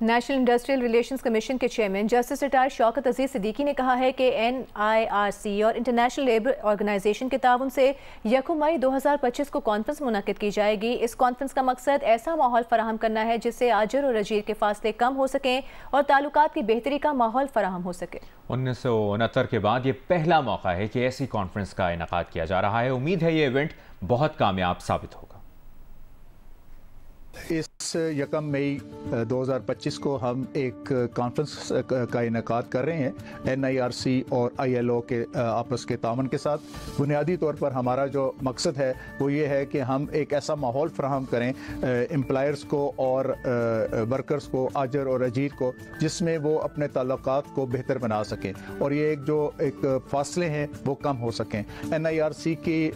National industrial relations commission کے chairman justice retired Shaukat Aziz Siddiqui نے کہا ہے کہ NIRC اور انٹرنیشنل لیبر آرگنائزیشن کے تعاون سے 1 مئی 2025 کو کانفرنس منعقد کی جائے گی۔ اس کانفرنس کا مقصد ایسا ماحول فراہم کرنا ہے جس سے آجر اور اجیر کے فاصلے کم ہو سکیں اور تعلقات کی بہتری کا ماحول فراہم ہو سکے۔ 1969 کے بعد یہ پہلا موقع ہے کہ ایسی کانفرنس کا انعقاد کیا جا رہا ہے۔ امید ہے یہ ایونٹ بہت کامیاب ثابت ہوگا۔ اس 1 مئی 2025 کو ہم ایک کانفرنس کا انعقاد کر رہے ہیں NIRC اور ILO کے آپس کے تعاون کے ساتھ۔ بنیادی طور پر ہمارا جو مقصد ہے وہ یہ ہے کہ ہم ایک ایسا ماحول فراہم کریں امپلائرز کو اور ورکرز کو، آجر اور اجیر کو، جس میں وہ اپنے تعلقات کو بہتر بنا سکیں اور یہ ایک فاصلے ہیں وہ کم ہو سکیں۔ NIRC کی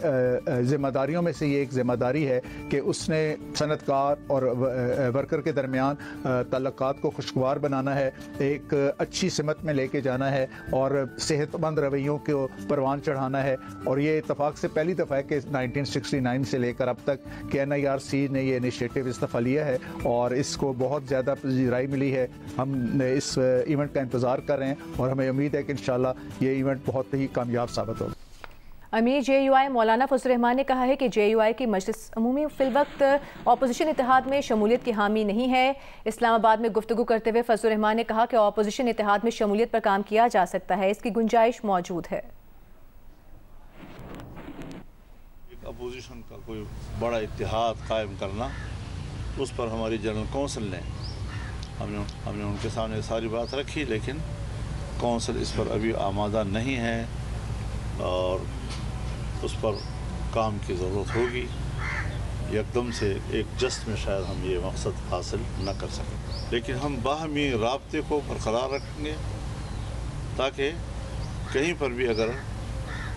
ذمہ داریوں میں سے یہ ایک ذمہ داری ہے کہ اس نے صنعت کار اور ورکر کے درمیان تعلقات کو خوشگوار بنانا ہے، ایک اچھی سمت میں لے کے جانا ہے اور صحت مند رویوں کو پروان چڑھانا ہے۔ اور یہ اتفاق سے پہلی دفعہ ہے کہ 1969 سے لے کر اب تک کہ NIRC نے یہ انیشیٹو اس دفعہ لیا ہے اور اس کو بہت زیادہ پذیرائی ملی ہے۔ ہم اس ایونٹ کا انتظار کر رہے ہیں اور ہمیں امید ہے کہ انشاءاللہ یہ ایونٹ بہت ہی کامیاب ثابت ہوگا۔ امیر JUI مولانا فضل الرحمان نے کہا ہے کہ JUI کی مجلس عمومی فی الوقت اپوزیشن اتحاد میں شمولیت کی حامی نہیں ہے۔ اسلام آباد میں گفتگو کرتے ہوئے فضل الرحمان نے کہا کہ اپوزیشن اتحاد میں شمولیت پر کام کیا جا سکتا ہے، اس کی گنجائش موجود ہے۔ اپوزیشن کا کوئی بڑا اتحاد قائم کرنا، اس پر ہماری جنرل کونسل نے ہم نے ان کے سامنے ساری بات رکھی، لیکن کونسل اس پر ابھی آمادہ نہیں ہے اور اس پر کام کی ضرورت ہوگی۔ یکدم سے ایک جست میں شاید ہم یہ مقصد حاصل نہ کر سکیں، لیکن ہم باہمی رابطے کو برقرار رکھیں گے تاکہ کہیں پر بھی اگر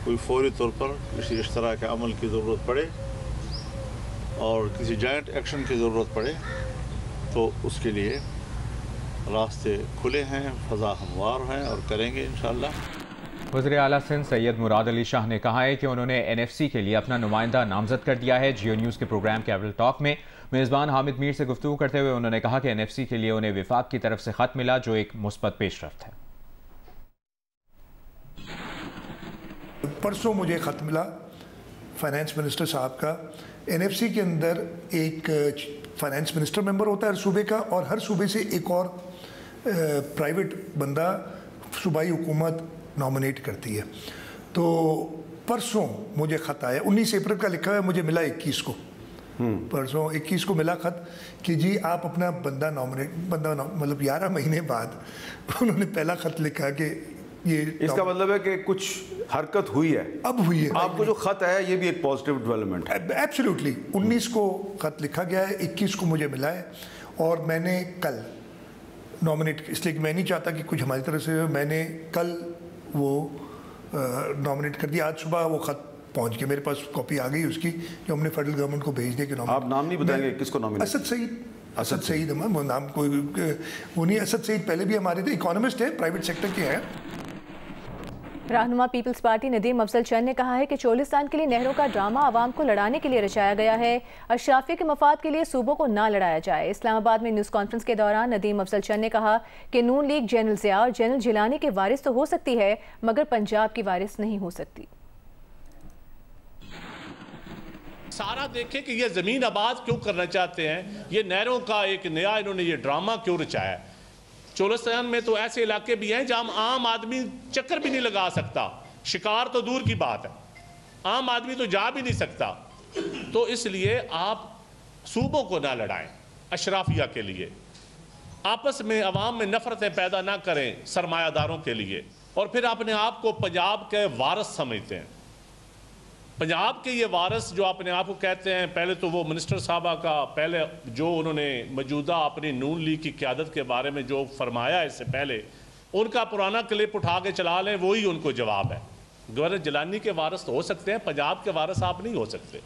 کوئی فوری طور پر کسی اشتراک عمل کی ضرورت پڑے اور کسی جوائنٹ ایکشن کی ضرورت پڑے تو اس کے لیے راستے کھلے ہیں، فضا ہموار ہیں اور کریں گے انشاءاللہ۔ وزیر اعلیٰ سندھ سید مراد علی شاہ نے کہا ہے کہ انہوں نے NFC کے لیے اپنا نمائندہ نامزد کر دیا ہے۔ جیو نیوز کے پروگرام کیبل ٹاک میں میزبان حامد میر سے گفتگو کرتے ہوئے انہوں نے کہا کہ NFC کے لیے انہیں وفاق کی طرف سے خط ملا جو ایک مثبت پیش رفت ہے۔ پرسوں مجھے خط ملا فائنانس منسٹر صاحب کا۔ NFC کے اندر ایک فائنانس منسٹر ممبر ہوتا ہے ہر صوبے کا، اور ہر صوبے سے ایک اور پرائیویٹ بندہ صوبائی حکومت نامنیٹ کرتی ہے۔ تو پرسوں مجھے خط آیا، 19 اپریل کا لکھا ہے، مجھے ملا 21 کو، پرسوں 21 کو ملا خط کہ جی آپ اپنا بندہ مطلب 11 مہینے بعد انہوں نے پہلا خط لکھا کہ یہ اس کا مطلب ہے کہ کچھ حرکت ہوئی ہے، اب ہوئی ہے۔ آپ کو جو خط آیا یہ بھی ایک پازیٹیو ڈیولپمنٹ ہے۔ ایبسلیوٹلی 19 کو خط لکھا گیا ہے، 21 کو مجھے ملا ہے اور میں نے کل نامنیٹ، اس لیے کہ میں نہیں چاہتا کہ کچھ ہماری طرف سے، میں نے کل وہ نامنیٹ کر دیا۔ آج صبح وہ خط پہنچ کے میرے پاس کاپی آ گئی اس کی، جو ہم نے فیڈرل گورنمنٹ کو بھیج دیا کہ آپ نام نہیں بتائیں گے کس کو نامنیٹ؟ اسد سعید وہ نام کوئی وہ نہیں۔ اسد سعید پہلے بھی ہمارے تھے، اکانومسٹ ہیں، پرائیویٹ سیکٹر کے ہیں۔ رہنما پیپلز پارٹی ندیم افضل چند نے کہا ہے کہ چولستان کے لیے نہروں کا ڈرامہ عوام کو لڑانے کے لیے رچایا گیا ہے، اشرافیہ کے مفاد کے لیے صوبوں کو نہ لڑایا جائے۔ اسلام آباد میں نیوز کانفرنس کے دوران ندیم افضل چند نے کہا کہ نون لیگ جنرل ضیاء اور جنرل جیلانی کے وارث تو ہو سکتی ہے مگر پنجاب کی وارث نہیں ہو سکتی۔ سارا دیکھیں کہ یہ زمین آباد کیوں کرنا چاہتے ہیں، یہ نہروں کا ایک نیا انہوں نے یہ ڈرامہ کیوں رچایا ہے۔ چولستان میں تو ایسے علاقے بھی ہیں جہاں عام آدمی چکر بھی نہیں لگا سکتا، شکار تو دور کی بات ہے، عام آدمی تو جا بھی نہیں سکتا۔ تو اس لیے آپ صوبوں کو نہ لڑائیں اشرافیہ کے لیے، آپس میں عوام میں نفرتیں پیدا نہ کریں سرمایہ داروں کے لیے، اور پھر اپنے آپ کو پنجاب کے وارث سمجھتے ہیں۔ پنجاب کے یہ وارث جو اپنے آپ کو کہتے ہیں، پہلے تو وہ منسٹر صاحبہ کا پہلے جو انہوں نے موجودہ اپنی نون لیگ کی قیادت کے بارے میں جو فرمایا اس سے پہلے، ان کا پرانا کلپ اٹھا کے چلا لیں، وہی ان کو جواب ہے۔ گورنر جیلانی کے وارث تو ہو سکتے ہیں، پنجاب کے وارث آپ نہیں ہو سکتے۔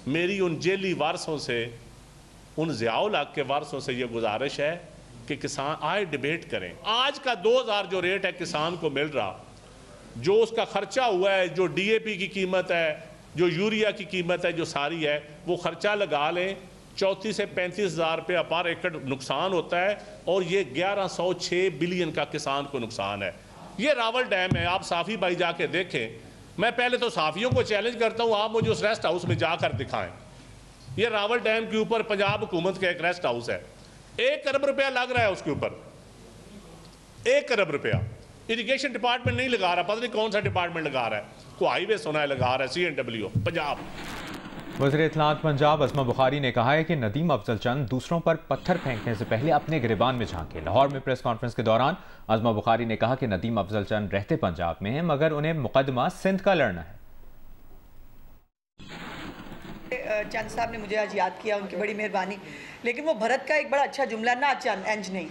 میری ان جیلی وارثوں سے، ان ضیاء الحق کے وارثوں سے یہ گزارش ہے کہ کسان آئے ڈیبیٹ کریں۔ آج کا 2000 جو ریٹ ہے کسان کو مل رہا، جو اس کا خرچہ ہوا ہے، جو DAP کی قیمت ہے، جو یوریا کی قیمت ہے، جو ساری ہے، وہ خرچہ لگا لیں 34 سے 35 ہزار روپے پر ایکڑ نقصان ہوتا ہے اور یہ 1106 بلین کا کسان کو نقصان ہے. یہ راول ڈیم ہے, آپ صافی بھائی جا کے دیکھیں. میں پہلے تو صافیوں کو چیلنج کرتا ہوں, آپ مجھے اس ریسٹ ہاؤس میں جا کر دکھائیں. یہ راول ڈیم کے اوپر پنجاب حکومت کا ایک ریسٹ ہاؤس ہے, 1 ارب روپیہ لگ رہا ہے اس کے اوپر, 1 ارب روپیہ. اریگیشن ڈپارٹمنٹ نہیں لگا رہا, پتہ نہیں کون سا ڈپارٹمنٹ لگا رہا ہے, کوئی ہائی وے سنا ہے لگا رہا ہے, CNW پنجاب. وزیر اطلاعات پنجاب اسما بخاری نے کہا ہے کہ ندیم افضل چند دوسروں پر پتھر پھینکنے سے پہلے اپنے گریبان میں جھانکے. لاہور میں پریس کانفرنس کے دوران اسما بخاری نے کہا کہ ندیم افضل چند رہتے پنجاب میں ہیں مگر انہیں مقدمہ سندھ کا لڑنا ہے. چند صاحب نے مجھے آج یاد کیا, ان کی بڑی مہربانی. لیکن وہ بھرت کا ایک بڑا اچھا جملہ, نہ چند انج نہیں.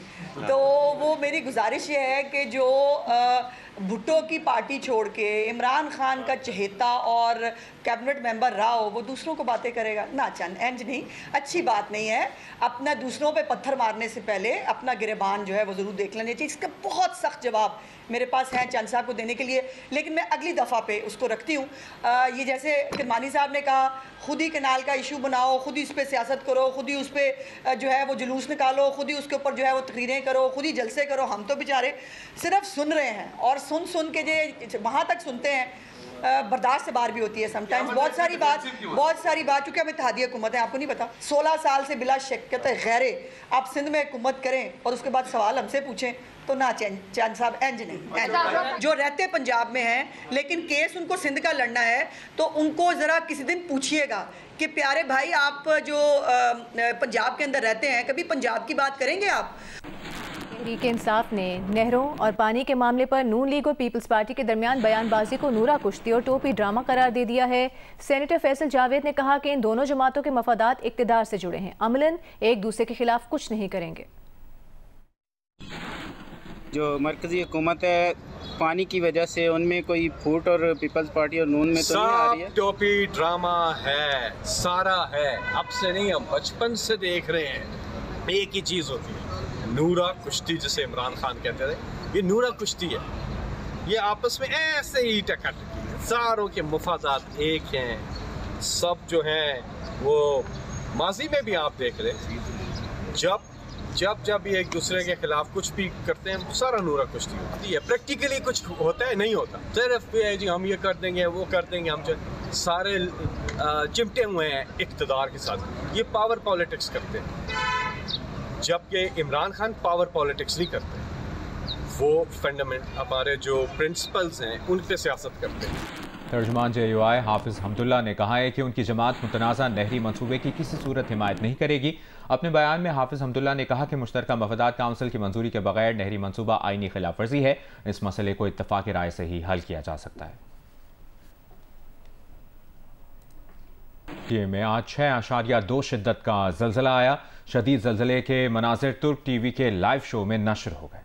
تو وہ میری گزارش یہ ہے کہ جو بھٹو کی پارٹی چھوڑ کے عمران خان کا چہیتا اور کیبنٹ ممبر رہا ہو, وہ دوسروں کو باتیں کرے گا, نہ چند انج نہیں, اچھی بات نہیں ہے. اپنا دوسروں پہ پتھر مارنے سے پہلے اپنا گریبان جو ہے وہ ضرور دیکھ لینا چاہیے. اس کا بہت سخت جواب میرے پاس ہے چند صاحب کو دینے کے لیے, لیکن میں اگلی دفعہ پہ اس کو رکھتی ہوں. یہ جیسے کرمانی صاحب نے کہا, خود ہی کنال کا ایشو بناؤ, خود ہی اس پہ سیاست کرو, خود ہی اس پہ جو ہے وہ جلوس نکالو, خود ہی اس کے اوپر جو ہے وہ تقریریں کرو, خود ہی جلسے کرو. ہم تو بیچارے صرف سن رہے ہیں, اور سن کے جو وہاں تک سنتے ہیں برداشت سے باہر بھی ہوتی ہے سم ٹائمز. بہت ساری بات چونکہ ہم اتحادی حکومت ہیں, آپ کو نہیں پتا, 16 سال سے بلا شکایت غیرے آپ سندھ میں حکومت کریں اور اس کے بعد سوال ہم سے پوچھیں, تو نہ چند صاحب انج نہیں. جو رہتے پنجاب میں ہیں لیکن کیس ان کو سندھ کا لڑنا ہے, تو ان کو ذرا کسی دن پوچھئے گا کہ پیارے بھائی آپ جو پنجاب کے اندر رہتے ہیں, کبھی پنجاب کی بات کریں گے آپ؟ تحریک انصاف نے نہروں اور پانی کے معاملے پر نون لیگ اور پیپلز پارٹی کے درمیان بیان بازی کو نورا کشتی اور ٹوپی ڈرامہ قرار دے دیا ہے. سینیٹر فیصل جاوید نے کہا کہ ان دونوں جماعتوں کے مفادات اقتدار سے جڑے ہیں, عملاً ایک دوسرے کے خلاف کچھ نہیں کریں گے. جو مرکزی حکومت ہے پانی کی وجہ سے ان میں کوئی پھوٹ اور پیپلز پارٹی اور نون میں تو نہیں آ رہی ہے. ٹوپی ڈرامہ ہے, سارا ہے, اب سے نہیں, ہم بچپن سے دیکھ رہے ہیں. ایک ہی چیز ہوتی ہے, نورا کشتی, جسے عمران خان کہتے تھے, یہ نورا کشتی ہے. یہ آپس میں ایسے ہی ٹکر ٹکی ہے, ساروں کے مفادات ایک ہیں. سب جو ہیں وہ ماضی میں بھی آپ دیکھ رہے, جب یہ ایک دوسرے کے خلاف کچھ بھی کرتے ہیں, سارا نورا کشتی ہوتی ہے. پریکٹیکلی کچھ ہوتا ہے نہیں ہوتا, صرف یہ ہے جی ہم یہ کر دیں گے, وہ کر دیں گے. ہم سارے چمٹے ہوئے ہیں اقتدار کے ساتھ, یہ پاور پالیٹکس کرتے ہیں. جبکہ عمران خان پاور پالیٹکس نہیں کرتے, وہ فنڈامنٹ ہمارے جو پرنسپلز ہیں ان پہ سیاست کرتے ہیں. ترجمان JUI حافظ حمداللہ نے کہا ہے کہ ان کی جماعت متنازع نہری منصوبے کی کسی صورت حمایت نہیں کرے گی. اپنے بیان میں حافظ حمداللہ نے کہا کہ مشترکہ مفادات کونسل کی منظوری کے بغیر نہری منصوبہ آئینی خلاف ورزی ہے. اس مسئلے کو اتفاق رائے سے ہی حل کیا جا سکتا ہے. میں آج 6.2 شدت کا زلزلہ آیا. شدید زلزلے کے مناظر ترک ٹی وی کے لائیو شو میں نشر ہو گئے.